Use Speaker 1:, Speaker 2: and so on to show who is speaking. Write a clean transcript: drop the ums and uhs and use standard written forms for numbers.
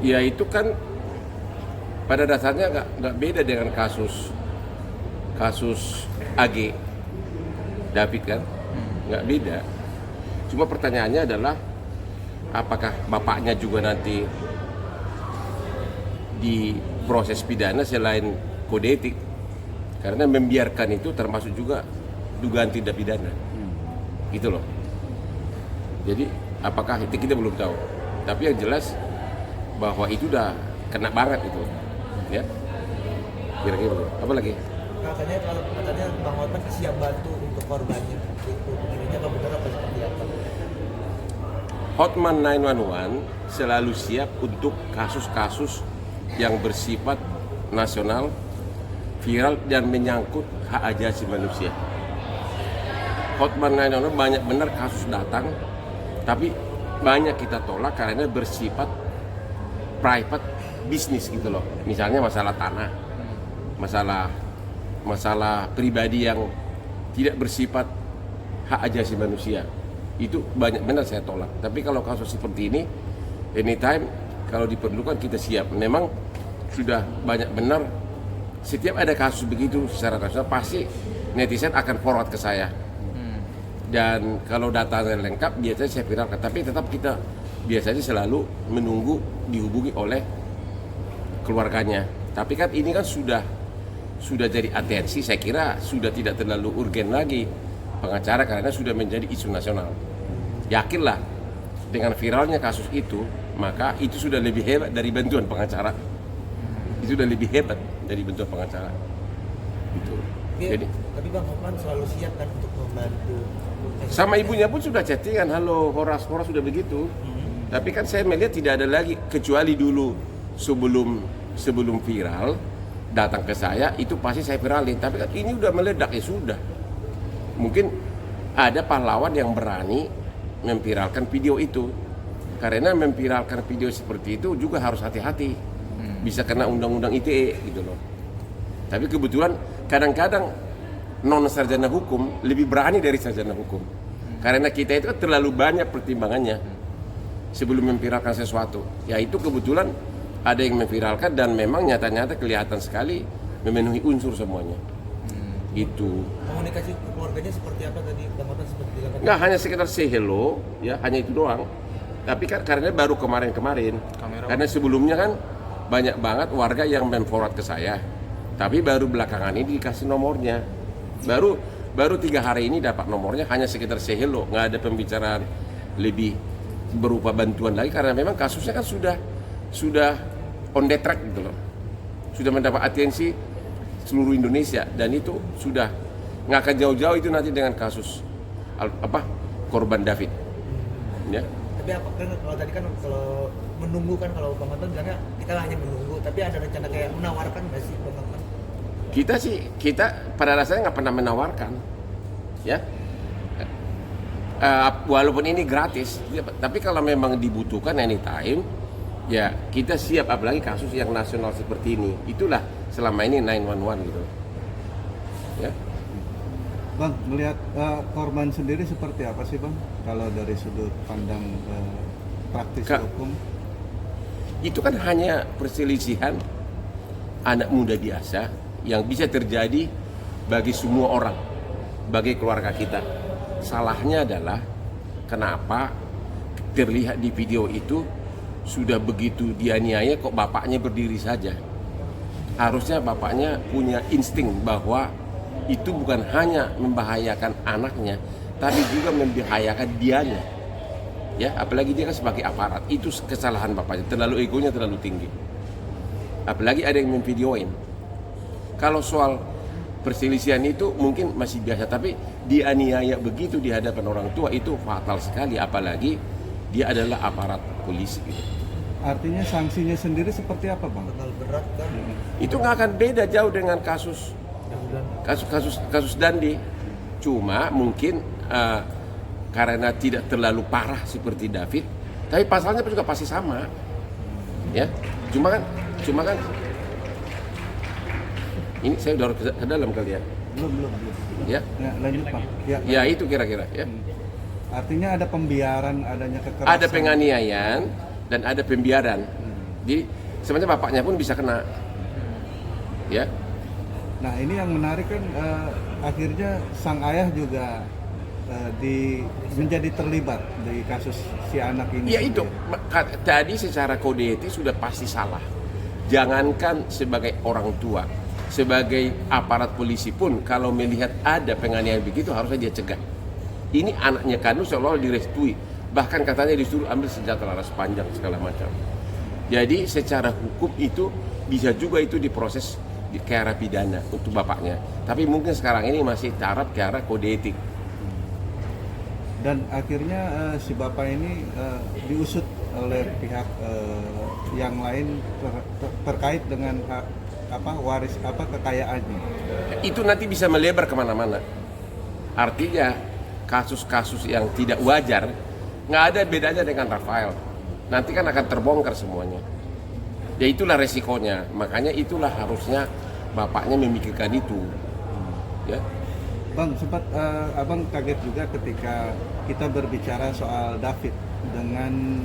Speaker 1: Ya itu kan pada dasarnya nggak beda dengan kasus AG David kan, nggak beda. Cuma pertanyaannya adalah apakah bapaknya juga nanti di proses pidana selain kode etik, karena membiarkan itu termasuk juga dugaan tindak pidana, gitu loh. Jadi apakah itu kita belum tahu, tapi yang jelas bahwa itu udah kena banget itu, ya. Kira-kira apa lagi?
Speaker 2: Katanya Bang Hotman siap bantu untuk korbannya. Itu ininya apa benar apa seperti apa?
Speaker 1: Hotman 911 selalu siap untuk kasus-kasus yang bersifat nasional, viral dan menyangkut hak asasi manusia. Hotman 911 banyak benar kasus datang, tapi banyak kita tolak karena bersifat private bisnis gitu loh. Misalnya masalah tanah, masalah pribadi yang tidak bersifat hak asasi manusia, itu banyak benar saya tolak. Tapi kalau kasus seperti ini, anytime kalau diperlukan kita siap. Memang sudah banyak benar, setiap ada kasus begitu secara nasional pasti netizen akan forward ke saya. Dan kalau datanya lengkap biasanya saya viralkan. Tapi tetap kita biasanya selalu menunggu dihubungi oleh keluarganya. Tapi kan ini kan sudah jadi atensi, saya kira sudah tidak terlalu urgen lagi pengacara karena sudah menjadi isu nasional. Yakinlah dengan viralnya kasus itu, maka itu sudah lebih hebat dari bantuan pengacara. Itu sudah lebih hebat dari bantuan pengacara. Gitu. Jadi,
Speaker 2: tapi Bang Hotman selalu siap kan untuk membantu.
Speaker 1: sama ibunya pun sudah chattingan, halo Horas sudah begitu. Tapi kan saya melihat tidak ada lagi kecuali dulu sebelum viral datang ke saya itu pasti saya viralin. Tapi kan ini udah meledak ya sudah. Mungkin ada pahlawan yang berani memviralkan video itu. Karena memviralkan video seperti itu juga harus hati-hati. Bisa kena undang-undang ITE gitu loh. Tapi kebetulan kadang-kadang non sarjana hukum lebih berani dari sarjana hukum. Karena kita itu kan terlalu banyak pertimbangannya sebelum memviralkan sesuatu. Ya itu kebetulan ada yang memviralkan dan memang nyata-nyata kelihatan sekali memenuhi unsur semuanya. Itu.
Speaker 2: Komunikasi keluarganya seperti apa tadi Bang Hotman seperti bilang?
Speaker 1: Nggak hanya sekedar say hello, ya hanya itu doang. Tapi kan karena baru kemarin-kemarin. Karena sebelumnya kan banyak banget warga yang memforward ke saya. Tapi baru belakangan ini dikasih nomornya. Baru 3 hari ini dapat nomornya, hanya sekedar say hello, nggak ada pembicaraan lebih berupa bantuan lagi karena memang kasusnya kan sudah on the track gitu loh. Sudah mendapat atensi seluruh Indonesia dan itu sudah nggak akan jauh-jauh itu nanti dengan kasus korban David. Ya.
Speaker 2: Tapi apa kan kalau tadi kan kalau menunggu kan kalau Bang Hotman bilangnya kita hanya menunggu, tapi ada rencana kayak menawarkan nggak sih Bang Hotman?
Speaker 1: Kita pada dasarnya nggak pernah menawarkan, ya. Walaupun ini gratis, tapi kalau memang dibutuhkan anytime, ya kita siap. Apalagi kasus yang nasional seperti ini, itulah selama ini 911 gitu, ya.
Speaker 3: Bang, melihat korban sendiri seperti apa sih Bang? Kalau dari sudut pandang praktis hukum?
Speaker 1: Itu kan hanya perselisihan anak muda biasa yang bisa terjadi bagi semua orang, bagi keluarga kita. Salahnya adalah kenapa terlihat di video itu sudah begitu dianiaya kok bapaknya berdiri saja. Harusnya bapaknya punya insting bahwa itu bukan hanya membahayakan anaknya, tapi juga membahayakan dianya. Ya, apalagi dia kan sebagai aparat. Itu kesalahan bapaknya, terlalu egonya terlalu tinggi. Apalagi ada yang memvideoin. Kalau soal perselisihan itu mungkin masih biasa, tapi dianiaya begitu di hadapan orang tua itu fatal sekali, apalagi dia adalah aparat polisi gitu.
Speaker 3: Artinya sanksinya sendiri seperti apa Bang?
Speaker 2: Bakal berat kan?
Speaker 1: Itu nggak akan beda jauh dengan kasus Dandi. Cuma mungkin karena tidak terlalu parah seperti David, tapi pasalnya juga pasti sama, ya. Cuma kan ini saya udah ke dalam kali ya.
Speaker 3: Belum.
Speaker 1: Ya.
Speaker 3: Lanjut Pak.
Speaker 1: Ya itu kira-kira ya.
Speaker 3: Artinya ada pembiaran, adanya kekerasan.
Speaker 1: Ada penganiayaan dan ada pembiaran. Jadi sebenarnya bapaknya pun bisa kena. Ya.
Speaker 3: Nah ini yang menarik kan akhirnya sang ayah juga menjadi terlibat di kasus si anak ini.
Speaker 1: Ya itu, tadi secara kode etik sudah pasti salah. Jangankan sebagai orang tua, sebagai aparat polisi pun kalau melihat ada penganiayaan begitu harusnya dia cegah. Ini anaknya kandung seolah-olah direstui, bahkan katanya disuruh ambil senjata laras panjang segala macam. Jadi secara hukum itu bisa juga itu diproses ke arah pidana untuk bapaknya. Tapi mungkin sekarang ini masih taraf ke arah kode etik.
Speaker 3: Dan akhirnya si bapak ini diusut oleh pihak yang lain terkait dengan waris kekayaannya.
Speaker 1: Itu nanti bisa melebar kemana-mana. Artinya kasus-kasus yang tidak wajar nggak ada bedanya dengan Rafael. Nanti kan akan terbongkar semuanya. Ya itulah resikonya. Makanya itulah harusnya bapaknya memikirkan itu. Ya.
Speaker 3: Bang, sempat abang kaget juga ketika kita berbicara soal David dengan